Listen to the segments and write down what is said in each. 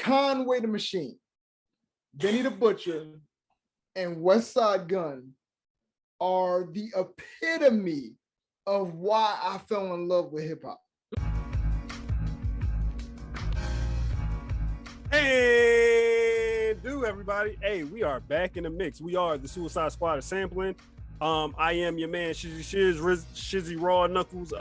Conway the Machine, Benny the Butcher, and Westside Gunn are the epitome of why I fell in love with hip hop. Hey, everybody. Hey, we are back in the mix. We are the Suicide Squad of Sampling. I am your man, Shizz, Shizzy Raw Knuckles,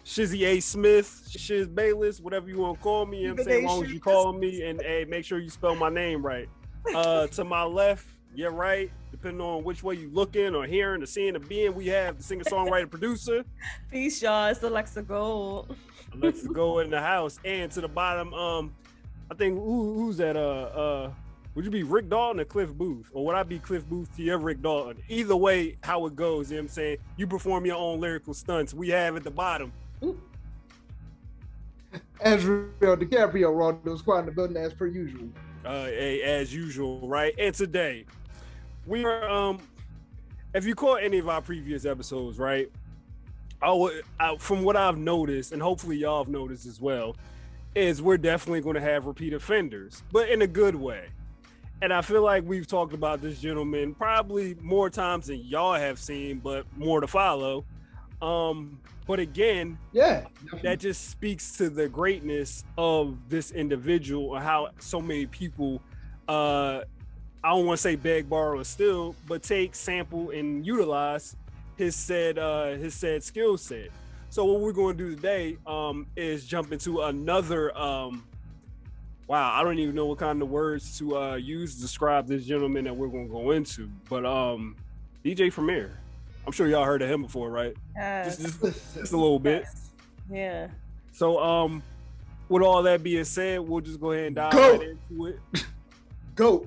Shizzy A. Smith, Shizz Bayless, whatever you want to call me. You know what I'm saying? As long as you call me, and hey, make sure you spell my name right. To my left, yeah, right. Depending on which way you looking or hearing or seeing or being, we have the singer-songwriter producer. Peace, y'all. It's Alexa Gold. Alexa Gold in the house. And to the bottom, I think who's that? Would you be Rick Dalton or Cliff Booth? Or would I be Cliff Booth to your Rick Dalton? Either way, how it goes, you know what I'm saying? You perform your own lyrical stunts. We have at the bottom. Azrael DiCaprio, Raw News Squad in the building as per usual. As usual, right? And today, we are, if you caught any of our previous episodes, right? From what I've noticed, and hopefully y'all have noticed as well, is we're definitely going to have repeat offenders, but in a good way. And I feel like we've talked about this gentleman probably more times than y'all have seen, but more to follow. But again, that just speaks to the greatness of this individual, or how so many people, I don't want to say beg, borrow, or steal, but take, sample, and utilize his said skill set. So what we're going to do today is jump into another, wow, I don't even know what kind of words to use to describe this gentleman that we're going to go into, but DJ Premier. I'm sure y'all heard of him before, right? Just a little bit. Yeah. So with all that being said, we'll just go ahead and dive right into it. Go.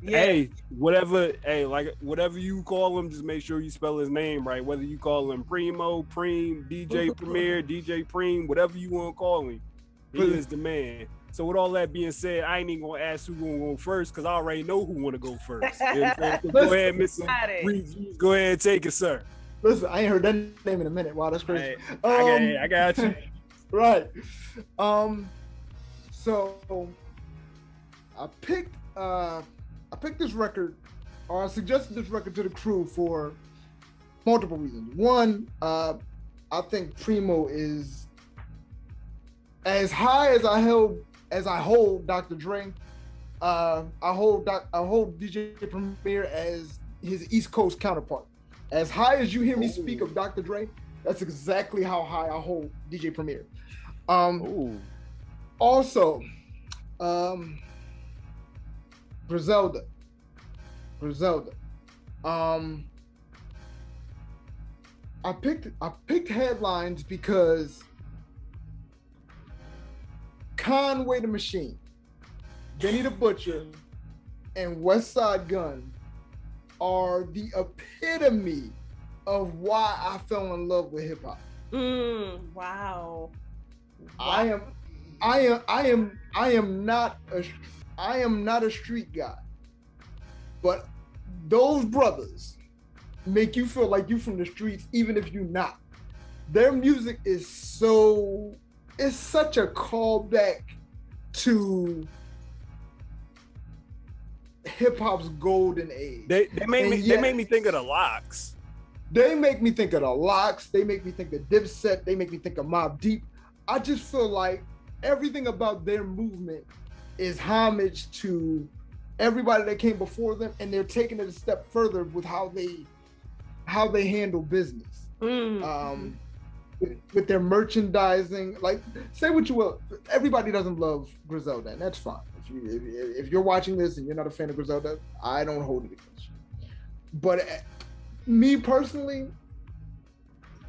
Hey, whatever you call him, just make sure you spell his name right. Whether you call him Preemo, DJ Premier, DJ Preem, whatever you want to call him, he is the man. So with all that being said, I ain't even gonna ask who's gonna go first because I already know who want to go first. You know go ahead, Mr. Reeves. Go ahead and take it, sir. Listen, I ain't heard that name in a minute. Wow, that's crazy. I got you. Right. So I picked this record, or I suggested this record to the crew for multiple reasons. One, I think Preemo is as high as I hold Dr. Dre. I hold DJ Premier as his East Coast counterpart. As high as you hear me speak of Dr. Dre, that's exactly how high I hold DJ Premier. Also, Griselda. I picked headlines because Conway the Machine, Benny the Butcher, and Westside Gunn are the epitome of why I fell in love with hip hop. Wow. I am not a street guy, but those brothers make you feel like you from the streets, even if you're not. Their music is it's such a callback to hip hop's golden age. They made me think of the Locks. They make me think of the Locks. They make me think of Dipset. They make me think of Mobb Deep. I just feel like everything about their movement is homage to everybody that came before them, and they're taking it a step further with how they handle business. With their merchandising. Like, say what you will, everybody doesn't love Griselda, and that's fine. If you're watching this and you're not a fan of Griselda, I don't hold it against you. But me personally,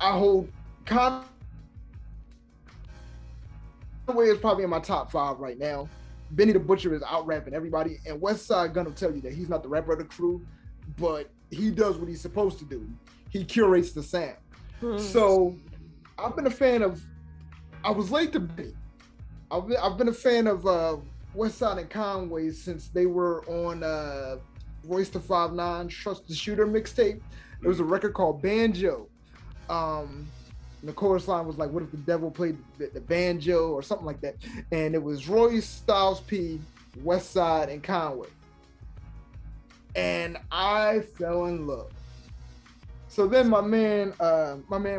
I hold Conway is probably in my top 5 right now. Benny the Butcher is out rapping everybody, and Westside Gunn will tell you that he's not the rapper of the crew, but he does what he's supposed to do. He curates the sound. So I've been a fan of, I was late to be. I've been a fan of Westside and Conway since they were on Royce da 5'9" Trust the Shooter mixtape. There was a record called Banjo. And the chorus line was like, "What if the devil played the banjo?" or something like that. And it was Royce, Styles P, Westside, and Conway. And I fell in love. So then my man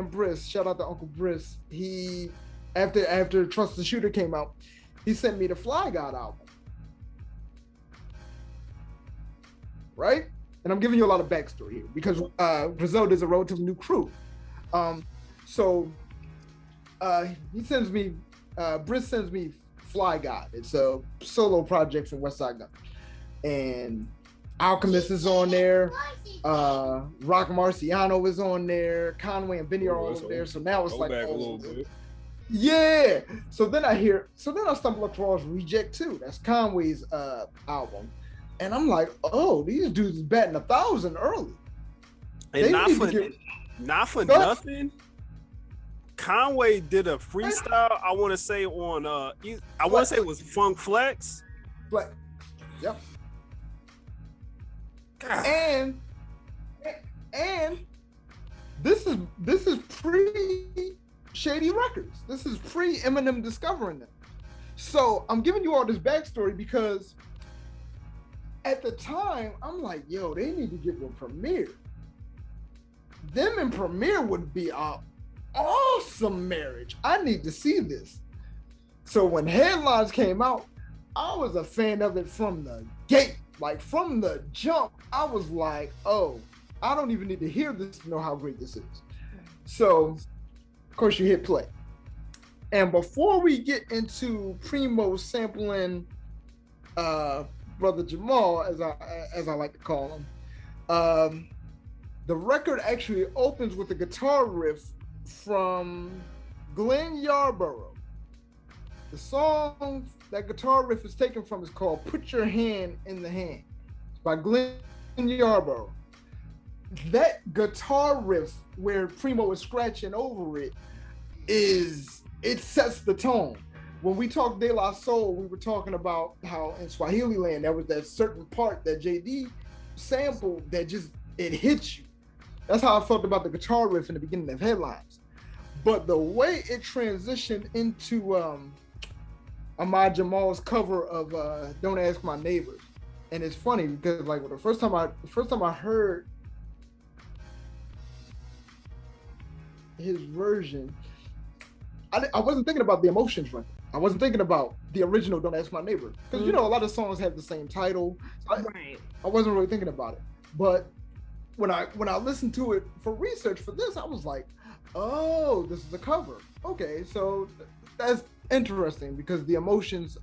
Briss, shout out to Uncle Briss, he after Trust the Shooter came out, he sent me the Fly God album. Right? And I'm giving you a lot of backstory here because Griselda is a relatively new crew. So he sends me, Briss sends me Fly God. It's a solo project from Westside Gunn. And Alchemist is on there. Rock Marciano is on there. Conway and Benny are all over there. So now it's like, yeah. So then I stumble across Reject 2. That's Conway's album. And I'm like, oh, these dudes is batting 1,000 early. And not for nothing. Conway did a freestyle. I want to say on I want to say it was Funk Flex. Flex. Yep. God. And this is pre Shady Records. This is pre Eminem discovering them. So I'm giving you all this backstory because at the time I'm like, yo, they need to give them Premiere. Them and Premiere would be a awesome marriage. I need to see this. So when Headlines came out, I was a fan of it from the gate. Like from the jump, I was like, oh, I don't even need to hear this to know how great this is. So, of course, you hit play. And before we get into Preemo sampling Brother Jamal, as I like to call him, the record actually opens with a guitar riff from Glenn Yarborough. The song that guitar riff is taken from is called Put Your Hand in the Hand. It's by Glenn Yarborough. That guitar riff where Preemo is scratching over it sets the tone. When we talked De La Soul, we were talking about how in Swahili land, there was that certain part that JD sampled that just, it hits you. That's how I felt about the guitar riff in the beginning of Headlines. But the way it transitioned into Ahmad Jamal's cover of Don't Ask My Neighbors. And it's funny because like the first time I heard his version, I wasn't thinking about the Emotions record. I wasn't thinking about the original Don't Ask My Neighbor. Because you know, a lot of songs have the same title. So I wasn't really thinking about it. But when I listened to it for research for this, I was like, oh, this is a cover. Okay, so that's interesting because the Emotions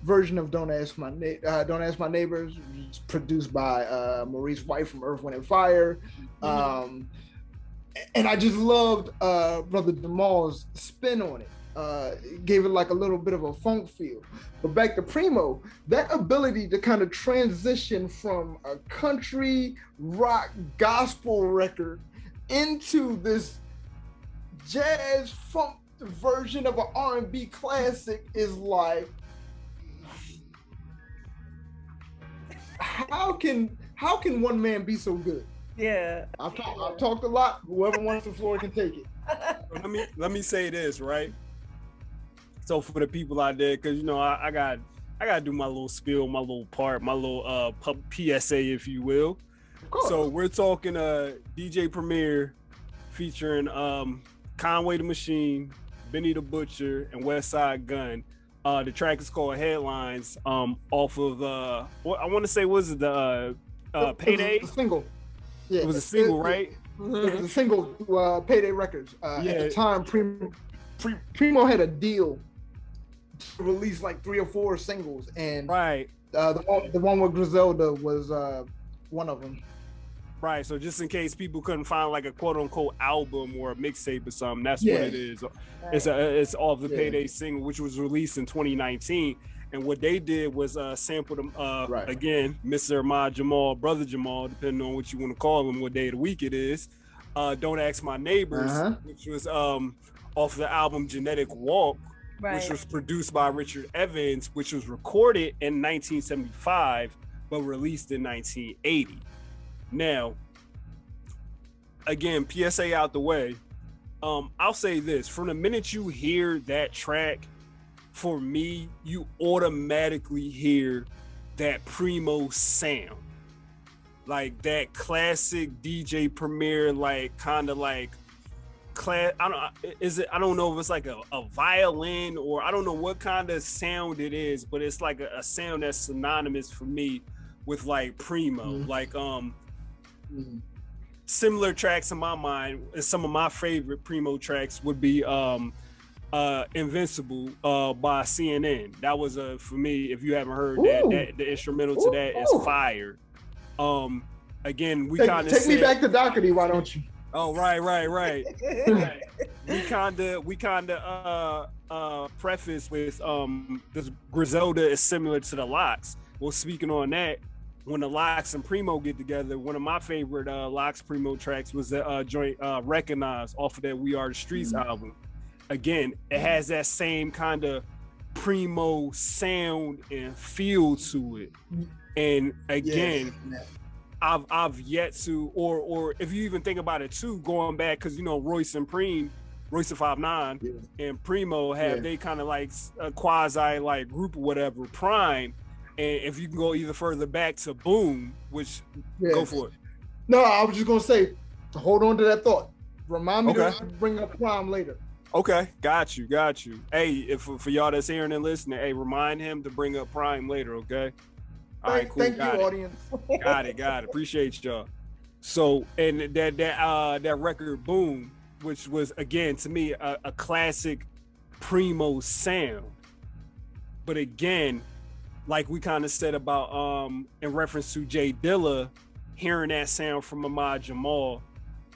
version of Don't Ask My Neighbors was produced by Maurice White from Earth, Wind and Fire. And I just loved Brother Jamal's spin on it. Gave it like a little bit of a funk feel. But back to Preemo, that ability to kind of transition from a country rock gospel record into this jazz funk version of an R&B classic is like, how can one man be so good? Yeah. I've talked a lot. Whoever wants the floor can take it. Let me say this, right? So for the people out there, because you know I gotta do my little spiel, my little part, my little PSA, if you will. Of course. So we're talking DJ Premier featuring Conway the Machine, Benny the Butcher, and Westside Gunn. The track is called Headlines. Off of what I want to say was the Payday. It was a single. Yeah, it was a single, right? It was a single. Payday Records. At the time, Preemo had a deal to release like 3 or 4 singles, and the one with Griselda was one of them. Right. So just in case people couldn't find like a quote unquote album or a mixtape or something, that's what it is. Right. It's off the Payday single, which was released in 2019. And what they did was sample them again, Mr. Ahmad Jamal, Brother Jamal, depending on what you want to call him, what day of the week it is. Don't Ask My Neighbors, which was off the album Genetic Walk, which was produced by Richard Evans, which was recorded in 1975 but released in 1980. Now, again, PSA out the way. I'll say this: from the minute you hear that track, for me, you automatically hear that Preemo sound, like that classic DJ Premier, like kind of like class. I don't know if it's like a violin or I don't know what kind of sound it is, but it's like a sound that's synonymous for me with like Preemo. Like similar tracks in my mind, and some of my favorite Preemo tracks would be Invincible by CNN. That was for me, if you haven't heard that the instrumental to that is fire. Again, we kind of take me back to Doherty, why don't you? Oh, right. We kind of preface with this Griselda is similar to the Locks. Well, speaking on that, when the Locks and Preemo get together, one of my favorite Locks Preemo tracks was the joint Recognize off of that We Are the Streets album. Again, it has that same kind of Preemo sound and feel to it. And again, I've yet to, or if you even think about it too, going back, because you know Royce and 5'9" and Preemo have they kind of like a quasi like group or whatever, Prime. And if you can go either further back to Boom, which go for it. No, I was just gonna say, hold on to that thought. Remind me to bring up Prime later. Okay, got you. Hey, if for y'all that's hearing and listening, hey, remind him to bring up Prime later, okay? All right, cool. Thank you, audience. Got it. Appreciate y'all. So, and that record Boom, which was again to me a classic Preemo sound, but again, like we kind of said about in reference to Jay Dilla, hearing that sound from Ahmad Jamal,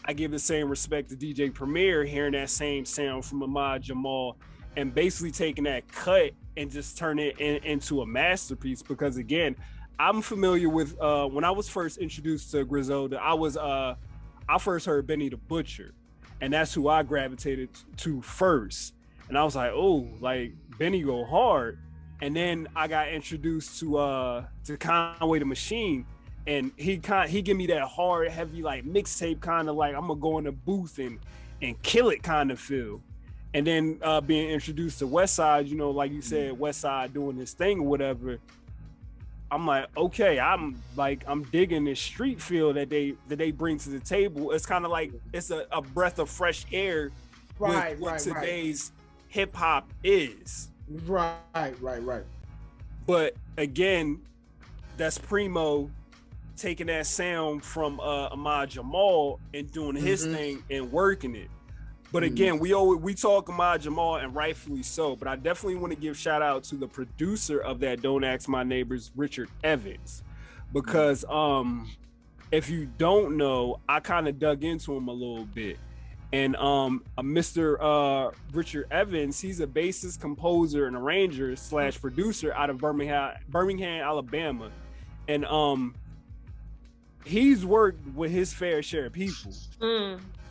I give the same respect to DJ Premier hearing that same sound from Ahmad Jamal, and basically taking that cut and just turn it into a masterpiece. Because again, I'm familiar with when I was first introduced to Griselda, I first heard Benny the Butcher, and that's who I gravitated to first. And I was like, oh, like Benny go hard. And then I got introduced to Conway the Machine, and he give me that hard, heavy like mixtape kind of like I'm gonna go in the booth and kill it kind of feel. And then being introduced to Westside, you know, like you said, Westside doing this thing or whatever. I'm like, okay, I'm digging this street feel that they bring to the table. It's kind of like it's a breath of fresh air with what today's hip hop is. Right. But again, that's Preemo taking that sound from Ahmad Jamal and doing his thing and working it. But again, we talk Ahmad Jamal, and rightfully so, but I definitely want to give shout out to the producer of that Don't Ask My Neighbors, Richard Evans, because if you don't know, I kind of dug into him a little bit. And Mr. Richard Evans, he's a bassist, composer, and arranger / producer out of Birmingham, Alabama. And he's worked with his fair share of people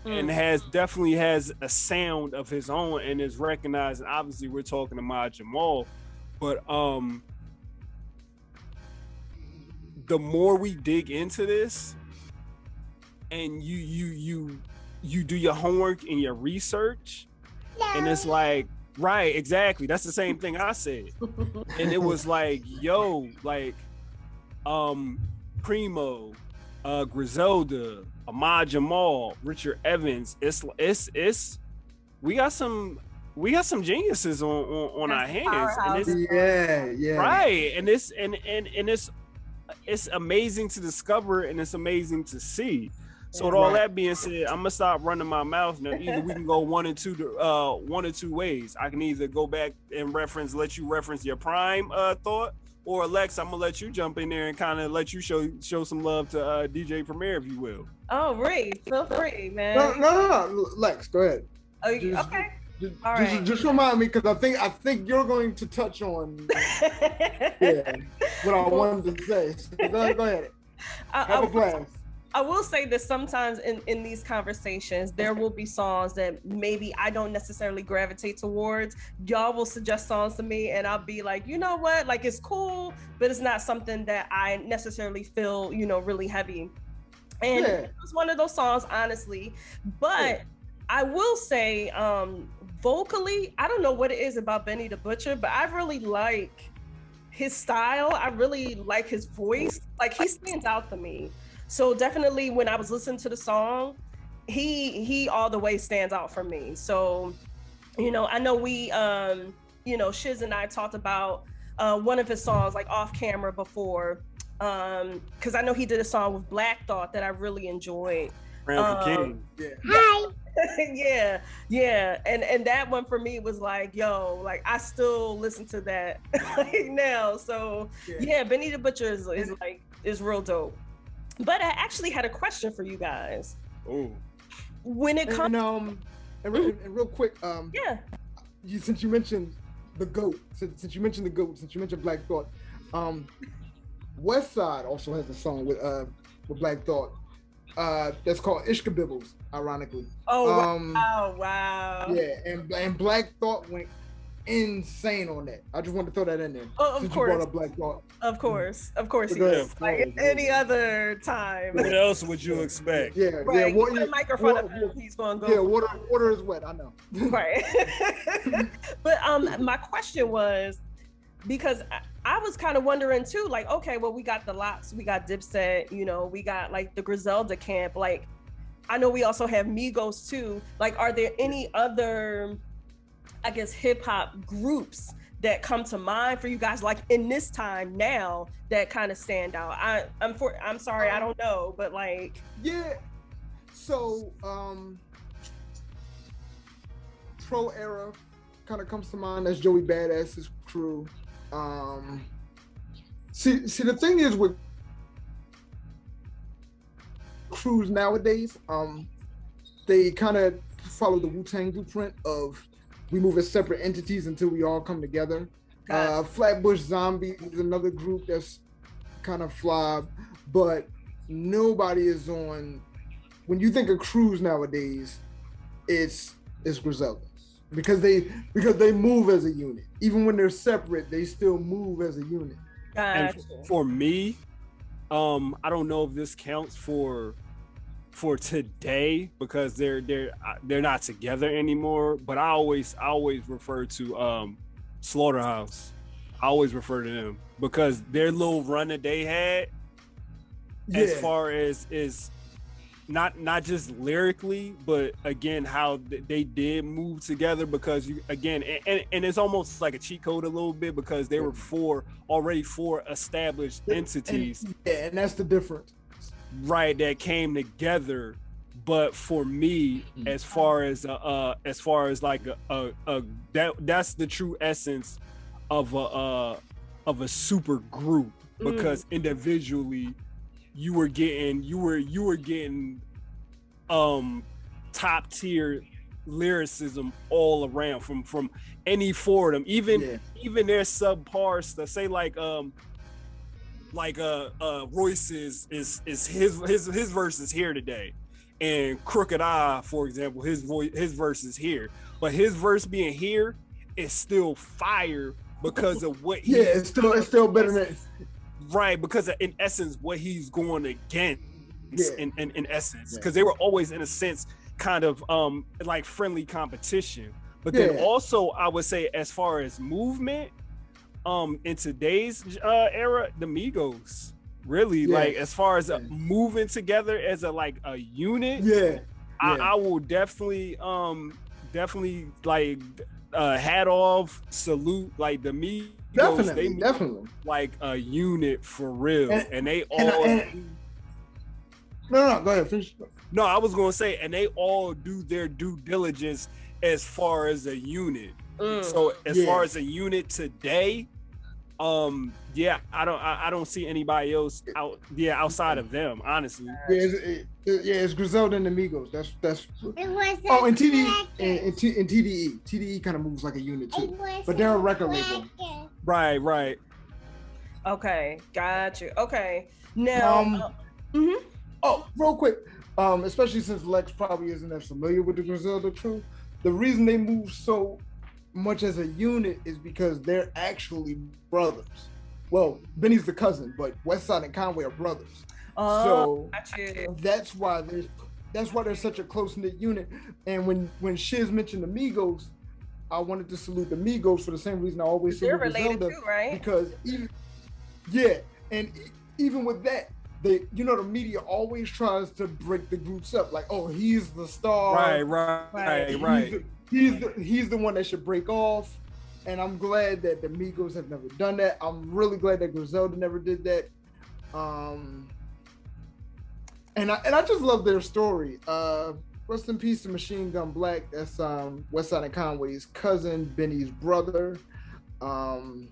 and definitely has a sound of his own and is recognized. And obviously we're talking to Ahmad Jamal, but the more we dig into this and you do your homework and your research, and it's like, right, exactly. That's the same thing I said. And it was like, yo, like, Preemo, Griselda, Ahmad Jamal, Richard Evans. It's we got some geniuses on our hands. And it's, right. And it's amazing to discover, and it's amazing to see. So with all that being said, I'm gonna stop running my mouth now. Either we can go one or two ways. I can either go back and let you reference your Prime thought, or Alex, I'm gonna let you jump in there and kind of let you show some love to DJ Premier, if you will. Oh, Ray, feel free, man. No, Lex, go ahead. Oh, okay. All right. Just remind me, because I think you're going to touch on what I wanted to say. So go ahead. Have a blast. I will say that sometimes in these conversations, there will be songs that maybe I don't necessarily gravitate towards. Y'all will suggest songs to me and I'll be like, you know what? Like, it's cool, but it's not something that I necessarily feel, really heavy. And it was one of those songs, honestly. But I will say, vocally, I don't know what it is about Benny the Butcher, but I really like his style. I really like his voice. Like, he stands out to me. So definitely when I was listening to the song, he all the way stands out for me. So, you know, I know we, you know, Shizz and I talked about one of his songs like off camera before, because I know he did a song with Black Thought that I really enjoyed. King. Yeah. Hi. yeah, and that one for me was like, yo, like I still listen to that like now. So yeah, Benny the Butcher is real dope. But I actually had a question for you guys. Oh. When it comes, and real quick, yeah, since you mentioned the GOAT, since you mentioned the GOAT, since you mentioned Black Thought, Westside also has a song with Black Thought. That's called Ishkabibbles, ironically. Oh wow. Yeah, and Black Thought went insane on that. I just wanted to throw that in there. Oh, of course. You brought up Black Thought. Of course, he Go is. Like any other time. What else would you expect? Yeah, right. yeah. Put a mic in front of him, he's gonna go. Yeah, water is wet. I know. Right. But my question was, because I was kind of wondering too, like, okay, well, we got the Lox, we got Dipset, you know, we got like the Griselda camp. Like, I know we also have Migos too. Like, are there any other, I guess, hip hop groups that come to mind for you guys, like in this time now, that kind of stand out? I'm sorry, I don't know, but like, yeah. So, Pro Era kind of comes to mind. That's Joey Badass's crew. See, the thing is with crews nowadays, they kind of follow the Wu-Tang blueprint of we move as separate entities until we all come together. Flatbush Zombies is another group that's kind of fly, but nobody is on. When you think of crews nowadays, it's Griselda. Because they move as a unit. Even when they're separate, they still move as a unit. And for me, I don't know if this counts for today because they're not together anymore. But I always refer to Slaughterhouse. I always refer to them because their little run that they had, as far as is. Not just lyrically, but again, how they did move together because you again, and it's almost like a cheat code a little bit because they were already four established entities. And that's the difference. Right, that came together. But for me, as far as like that's the true essence of a super group because individually you were getting top tier lyricism all around from any four of them, even their subpar stuff. Say like Royce's is his verse is here today, and Crooked Eye, for example, his verse is here, but his verse being here is still fire because of what it's still better than. Right, because in essence, what he's going against in essence, because they were always in a sense kind of like friendly competition. But then also I would say as far as movement, in today's era, the Migos really like as far as moving together as a unit. I will definitely like hat off, salute like the Migos. Definitely like a unit for real, and they all no go ahead, finish. No, I was gonna say, and they all do their due diligence as far as a unit. So as far as a unit today, I don't see anybody else outside of them, honestly. It's Griselda and the Migos. That's and TDE. TDE kind of moves like a unit too, but they're a record label. Right. Okay, got you. Okay, now. Oh, real quick, especially since Lex probably isn't as familiar with the Griselda crew, the reason they move so much as a unit is because they're actually brothers. Well, Benny's the cousin, but Westside and Conway are brothers. So that's why that's why they're such a close-knit unit. And when Shizz mentioned the Migos, I wanted to salute the Migos for the same reason I always salute Griselda, too, right? because even with that, the media always tries to break the groups up, like, oh, he's the star, right. He's the one that should break off. And I'm glad that the Migos have never done that. I'm really glad that Griselda never did that. And I just love their story. Rest in peace to Machine Gun Black. That's Westside and Conway's cousin, Benny's brother. And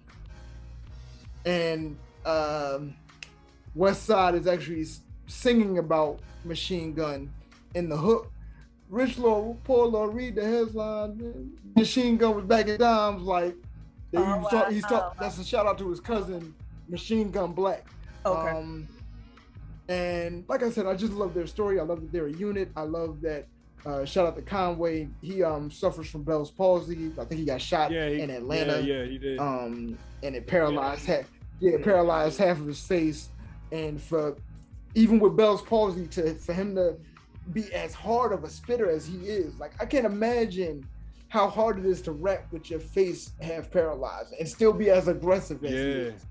Westside is actually singing about Machine Gun in the hook. Rich Lord, poor Lord, read the headline. Machine Gun was back in times, like that's a shout out to his cousin, Machine Gun Black. Okay. And like I said, I just love their story. I love that they're a unit. I love that. Shout out to Conway. He suffers from Bell's palsy. I think he got shot in Atlanta. Yeah, he did. And it paralyzed paralyzed half of his face. And for even with Bell's palsy, for him to be as hard of a spitter as he is, like, I can't imagine how hard it is to rap with your face half paralyzed and still be as aggressive as he is.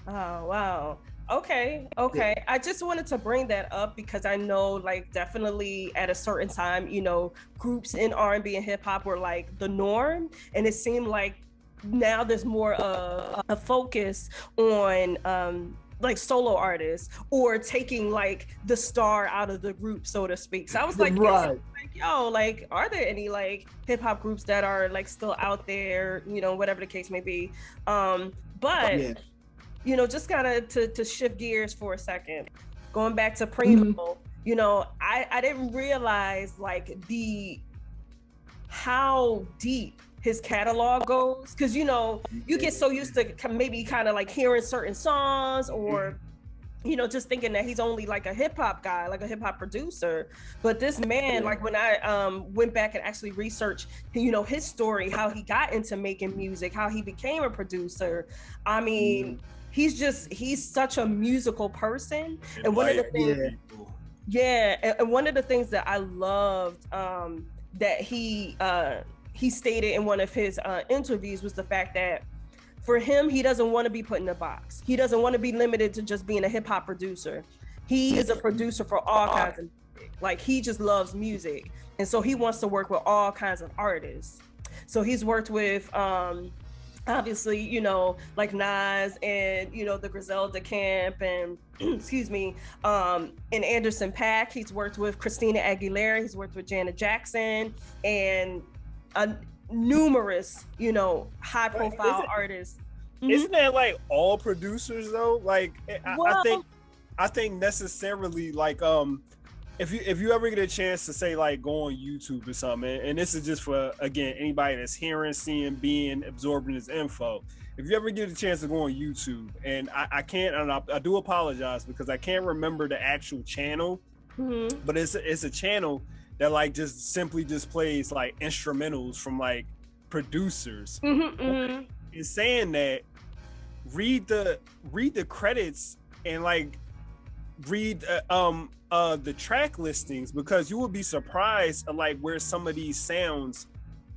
Oh, wow. Okay. Yeah. I just wanted to bring that up because I know, like, definitely at a certain time, groups in R&B and hip hop were like the norm, and it seemed like now there's more a focus on like solo artists or taking like the star out of the group, so to speak. So I was like, are there any like hip hop groups that are like still out there, whatever the case may be. Just kind of to shift gears for a second, going back to Preemo, I didn't realize like how deep his catalog goes, because you get so used to maybe kind of like hearing certain songs or just thinking that he's only like a hip-hop guy, like a hip-hop producer. But this man, like when I went back and actually researched his story, how he got into making music, how he became a producer, I mean, he's such a musical person. And one of the things and one of the things that I loved that he stated in one of his interviews was the fact that for him, he doesn't want to be put in a box. He doesn't want to be limited to just being a hip hop producer. He is a producer for all kinds of music. Like, he just loves music. And so he wants to work with all kinds of artists. So he's worked with, obviously, like Nas and, the Griselda camp and, and Anderson .Paak. He's worked with Christina Aguilera. He's worked with Janet Jackson and numerous, high profile artists. Isn't that like all producers though? Like, I think necessarily like if you ever get a chance to say like go on YouTube or something, and this is just for again anybody that's hearing, seeing, being, absorbing this info. If you ever get a chance to go on YouTube, and I can't, and I do apologize because I can't remember the actual channel, but it's a channel that like just simply just plays like instrumentals from like producers. In saying that, read the credits and like read the track listings, because you will be surprised at like where some of these sounds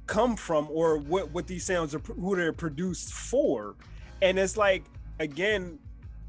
come from or what these sounds are, who they're produced for. And it's like, again,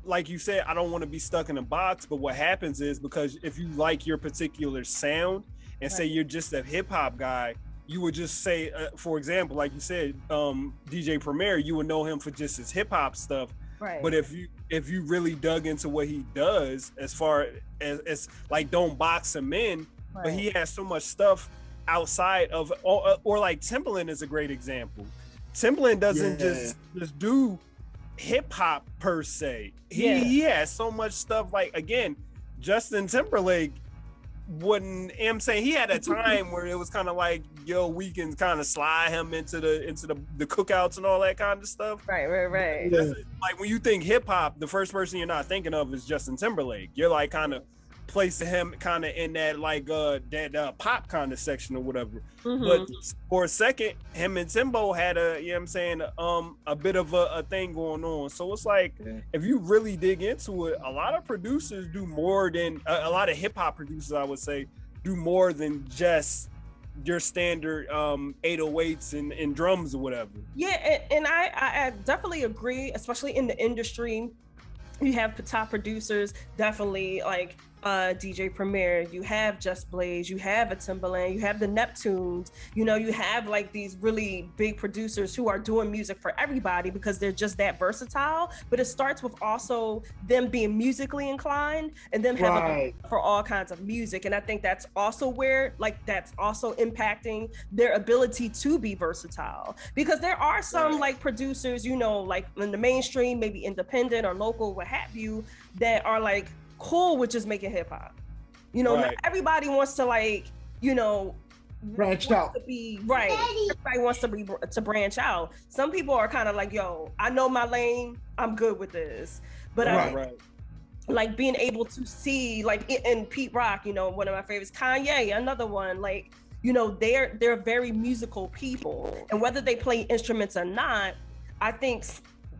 like you said, I don't want to be stuck in a box, but what happens is, because if you like your particular sound and say you're just a hip hop guy, you would just say, for example, like you said, DJ Premier, you would know him for just his hip hop stuff. Right. But if you really dug into what he does, as far as like, don't box him in, but he has so much stuff outside of, or like Timbaland is a great example. Timbaland doesn't just do hip hop per se. He has so much stuff. Like, again, Justin Timberlake wouldn't, I'm saying, he had a time where it was kind of like, yo, we can kind of slide him into the cookouts and all that kind of stuff. Right. Like, when you think hip hop, the first person you're not thinking of is Justin Timberlake. You're like kind of placing him kind of in that like that pop kind of section or whatever. Mhm. But for a second, him and Timbo had a, you know what I'm saying, a bit of a thing going on. So it's like, if you really dig into it, a lot of producers do more than a lot of hip hop producers, I would say, do more than just your standard 808s and drums or whatever. Yeah, and I definitely agree, especially in the industry. You have top producers, definitely like DJ Premier, you have Just Blaze, you have a Timbaland, you have the Neptunes, you know, you have like these really big producers who are doing music for everybody because they're just that versatile. But it starts with also them being musically inclined and them having for all kinds of music. And I think that's also where like that's also impacting their ability to be versatile, because there are some like producers, you know, like in the mainstream, maybe independent or local, what have you, that are like cool with just making hip hop. You know, not everybody wants to like, you know, branch out. To be right. Everybody wants to branch out. Some people are kind of like, yo, I know my lane, I'm good with this. But I like being able to see like in Pete Rock, you know, one of my favorites, Kanye, another one, like, you know, they're very musical people, and whether they play instruments or not, I think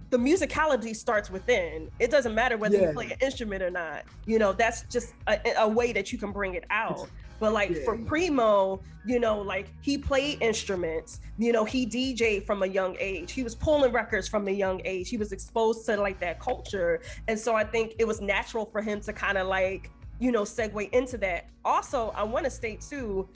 the musicality starts within. It doesn't matter whether you play an instrument or not. You know, that's just a way that you can bring it out. But like for Preemo, you know, like he played instruments, you know, he DJ'd from a young age. He was pulling records from a young age. He was exposed to like that culture. And so I think it was natural for him to kind of like, you know, segue into that. Also, I want to state too,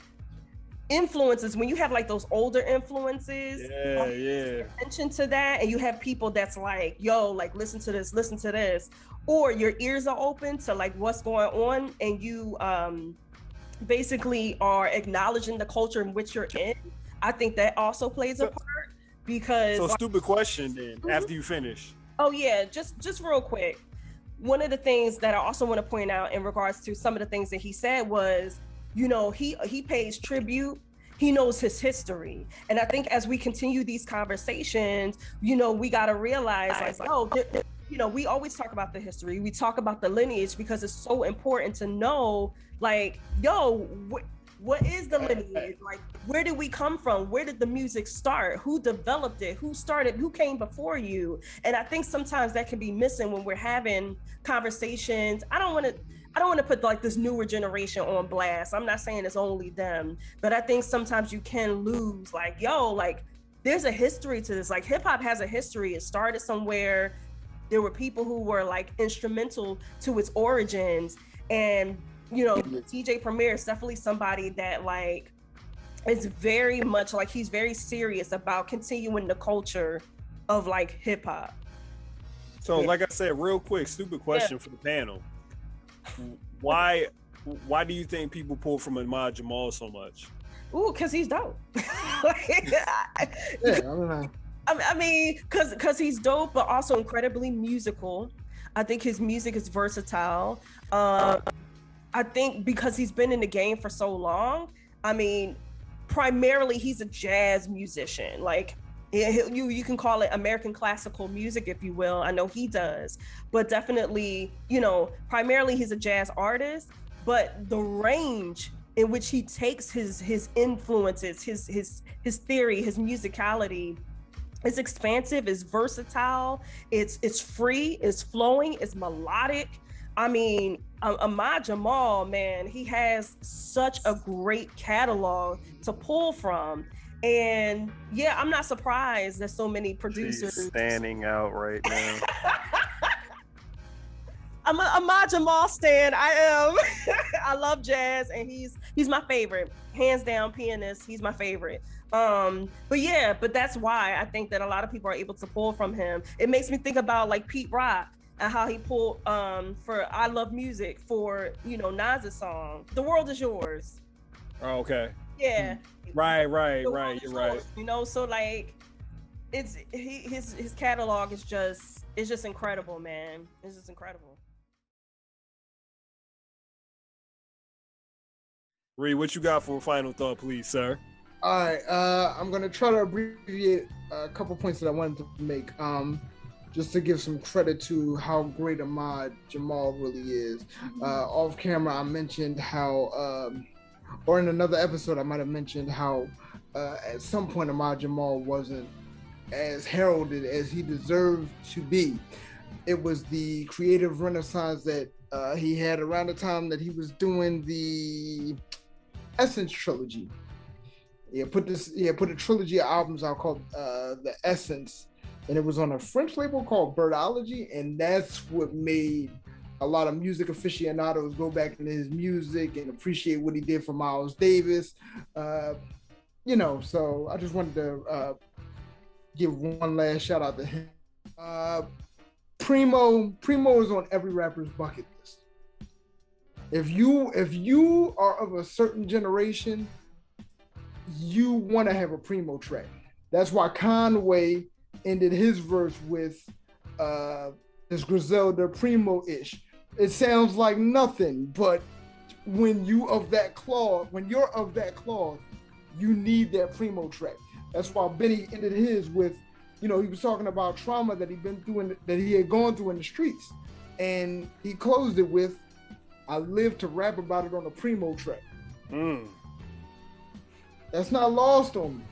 influences, when you have like those older influences, attention to that, and you have people that's like, yo, like listen to this, or your ears are open to like what's going on, and you basically are acknowledging the culture in which you're in. I think that also plays a part, because so stupid question then after you finish. Oh yeah, just real quick, one of the things that I also want to point out in regards to some of the things that he said was, you know, he pays tribute. He knows his history. And I think as we continue these conversations, you know, we got to realize like, oh, you know, we always talk about the history. We talk about the lineage because it's so important to know, like, yo, what is the lineage? Like, where did we come from? Where did the music start? Who developed it? Who started? Who came before you? And I think sometimes that can be missing when we're having conversations. I don't want to put like this newer generation on blast. I'm not saying it's only them, but I think sometimes you can lose like, yo, like there's a history to this. Like hip hop has a history. It started somewhere. There were people who were like instrumental to its origins. And, you know, DJ Premier is definitely somebody that like is very much like, he's very serious about continuing the culture of like hip hop. So like I said, real quick, stupid question for the panel. Why do you think people pull from Ahmad Jamal so much? Ooh, because he's dope. I don't know. I mean, because he's dope, but also incredibly musical. I think his music is versatile. I think because he's been in the game for so long, I mean, primarily he's a jazz musician. Like, you can call it American classical music, if you will. I know he does, but definitely, you know, primarily he's a jazz artist, but the range in which he takes his influences, his theory, his musicality, is expansive, is versatile, it's free, it's flowing, it's melodic. I mean, Ahmad Jamal, man, he has such a great catalog to pull from. And yeah, I'm not surprised that so many producers. She's standing out right now. I'm a Ahmad Jamal stan. I am. I love jazz, and he's my favorite, hands down pianist. He's my favorite. But that's why I think that a lot of people are able to pull from him. It makes me think about like Pete Rock and how he pulled for I Love Music for, you know, Nas's song, The World Is Yours. Oh, okay. Yeah. Right. You're right. You know, so like his catalog is just incredible, man. It's just incredible. Reed, what you got for a final thought, please, sir? All right, I'm gonna try to abbreviate a couple points that I wanted to make. just to give some credit to how great Ahmad Jamal really is. Off camera, I mentioned how, or in another episode, I might have mentioned how at some point Ahmad Jamal wasn't as heralded as he deserved to be. It was the creative renaissance that he had around the time that he was doing the Essence trilogy. He had put a trilogy of albums out called The Essence, and it was on a French label called Birdology, and that's what made a lot of music aficionados go back into his music and appreciate what he did for Miles Davis. So I just wanted to give one last shout out to him. Preemo is on every rapper's bucket list. If you are of a certain generation, you want to have a Preemo track. That's why Conway ended his verse with this Griselda Preemo-ish. It sounds like nothing, but when you're of that cloth, you need that Preemo track. That's why Benny ended his with, he was talking about trauma that he had gone through in the streets, and he closed it with, "I live to rap about it on a Preemo track." That's not lost on me.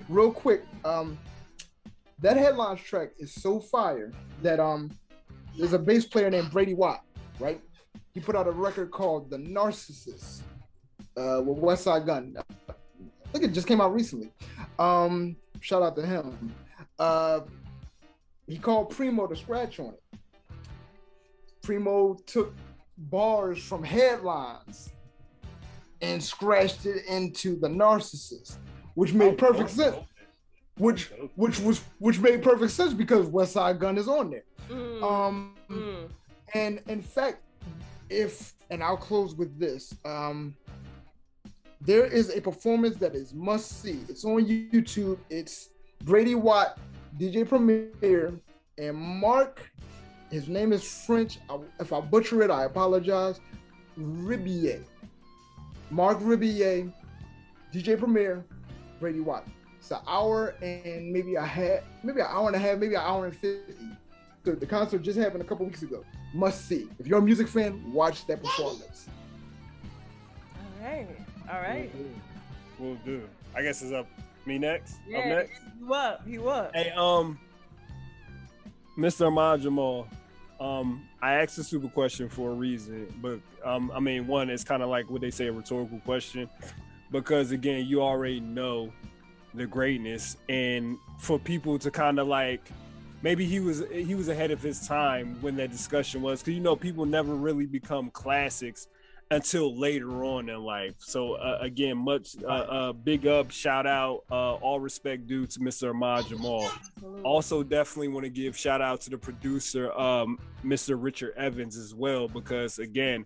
Real quick, that Headlines track is so fire that there's a bass player named Brady Watt, right? He put out a record called The Narcissist with Westside Gunn. I think it just came out recently. Shout out to him. He called Preemo to scratch on it. Preemo took bars from Headlines and scratched it into The Narcissist, which made perfect sense. Which made perfect sense because Westside Gunn is on there. And in fact, and I'll close with this. There is a performance that is must see. It's on YouTube. It's Brady Watt, DJ Premier, and Mark. His name is French. If I butcher it, I apologize. Ribier. Mark Ribier, DJ Premier, Brady Watt. It's an hour and maybe an hour and a half, maybe an hour and 50. So the concert just happened a couple weeks ago. Must see. If you're a music fan, watch that performance. All right. We'll do. I guess it's up me next. Yeah, up next. You up. Hey, Mr. Ahmad Jamal. I asked a super question for a reason, but one, it's kind of like what they say, a rhetorical question, because again, you already know the greatness, and for people to kind of like, maybe he was ahead of his time when that discussion was, because people never really become classics until later on in life. So again, much big up, shout out, all respect due to Mr. Ahmad Jamal. Absolutely. Also, definitely want to give shout out to the producer, Mr. Richard Evans as well, because again,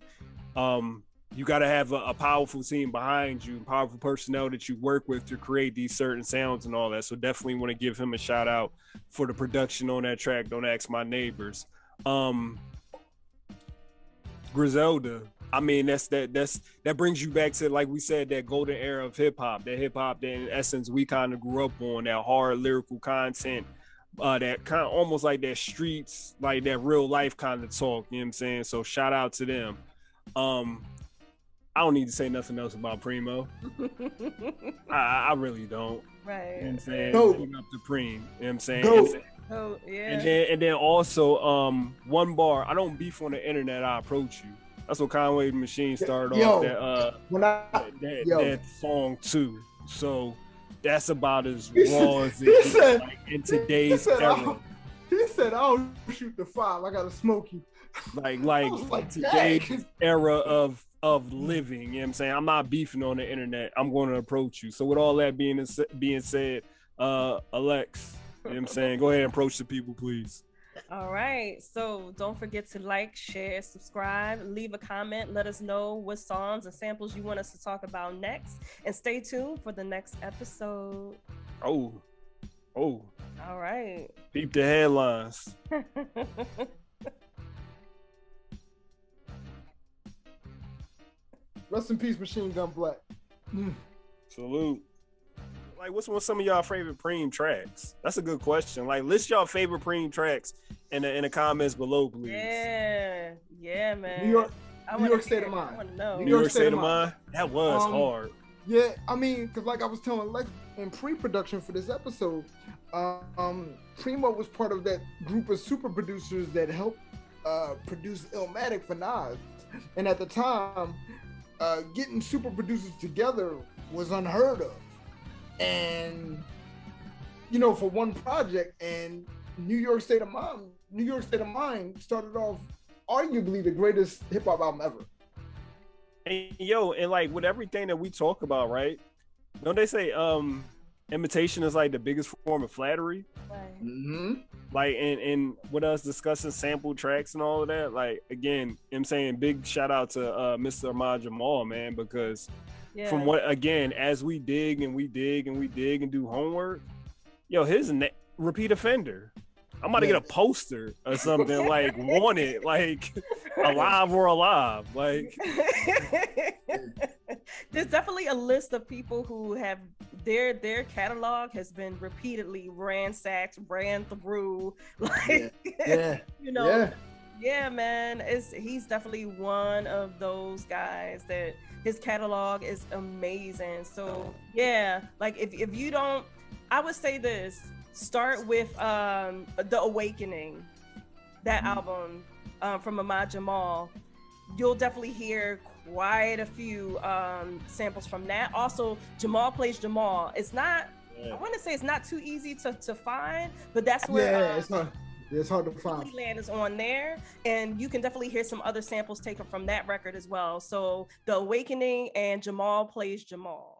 you got to have a powerful team behind you, powerful personnel that you work with to create these certain sounds and all that. So definitely want to give him a shout out for the production on that track. Don't Ask My Neighbors. Griselda. That brings you back to, like we said, that golden era of hip hop that in essence we kind of grew up on, that hard lyrical content, that kind of almost like that streets, like that real life kind of talk. You know what I'm saying? So shout out to them. I don't need to say nothing else about Preemo. I really don't. Right. You know what I'm saying? Go. Big up to Preem. You know what I'm saying? Go. Oh, yeah. And then also, one bar. I don't beef on the internet. I approach you. That's what Conway Machine started off that song too. So that's about as raw as it is, like, in today's era. He said, "I'll shoot the 5. I gotta smoke you." Like today's era of living. You know what I'm saying? I'm not beefing on the internet. I'm going to approach you. So with all that being said, Alex, you know what I'm saying? Go ahead and approach the people, please. All right. So don't forget to like, share, subscribe, leave a comment. Let us know what songs and samples you want us to talk about next. And stay tuned for the next episode. Oh. All right. Peep the headlines. Rest in peace, Machine Gun Black. Salute. Like, what's some of y'all favorite Preem tracks? That's a good question. Like, list y'all favorite Preem tracks in the comments below, please. Yeah, man. New York State of Mind. I want to know. New York State of Mind. That was hard. Yeah, I mean, because like I was telling Lex in pre-production for this episode, Preemo was part of that group of super producers that helped produce Illmatic for Nas. And at the time, getting super producers together was unheard of. And, you know, for one project, and New York State of Mind started off arguably the greatest hip hop album ever. And like with everything that we talk about, right? Don't they say imitation is like the biggest form of flattery? Right. Mm-hmm. Like and with us discussing sample tracks and all of that, like again, I'm saying big shout out to Mr. Ahmad Jamal, man, because from what again, as we dig and we dig and we dig and do homework, yo, his repeat offender. I'm about to get a poster or something like wanted, like alive or alive. Like there's definitely a list of people who have their catalog has been repeatedly ransacked, ran through. Like you know, yeah, man. He's definitely one of those guys that his catalog is amazing. So yeah, like if you don't, I would say this. Start with The Awakening, that album from Ahmad Jamal. You'll definitely hear quite a few samples from that. Also, Jamal Plays Jamal. It's not, I want to say it's not too easy to find, but that's where it's hard to find. Land is on there, and you can definitely hear some other samples taken from that record as well. So The Awakening and Jamal Plays Jamal.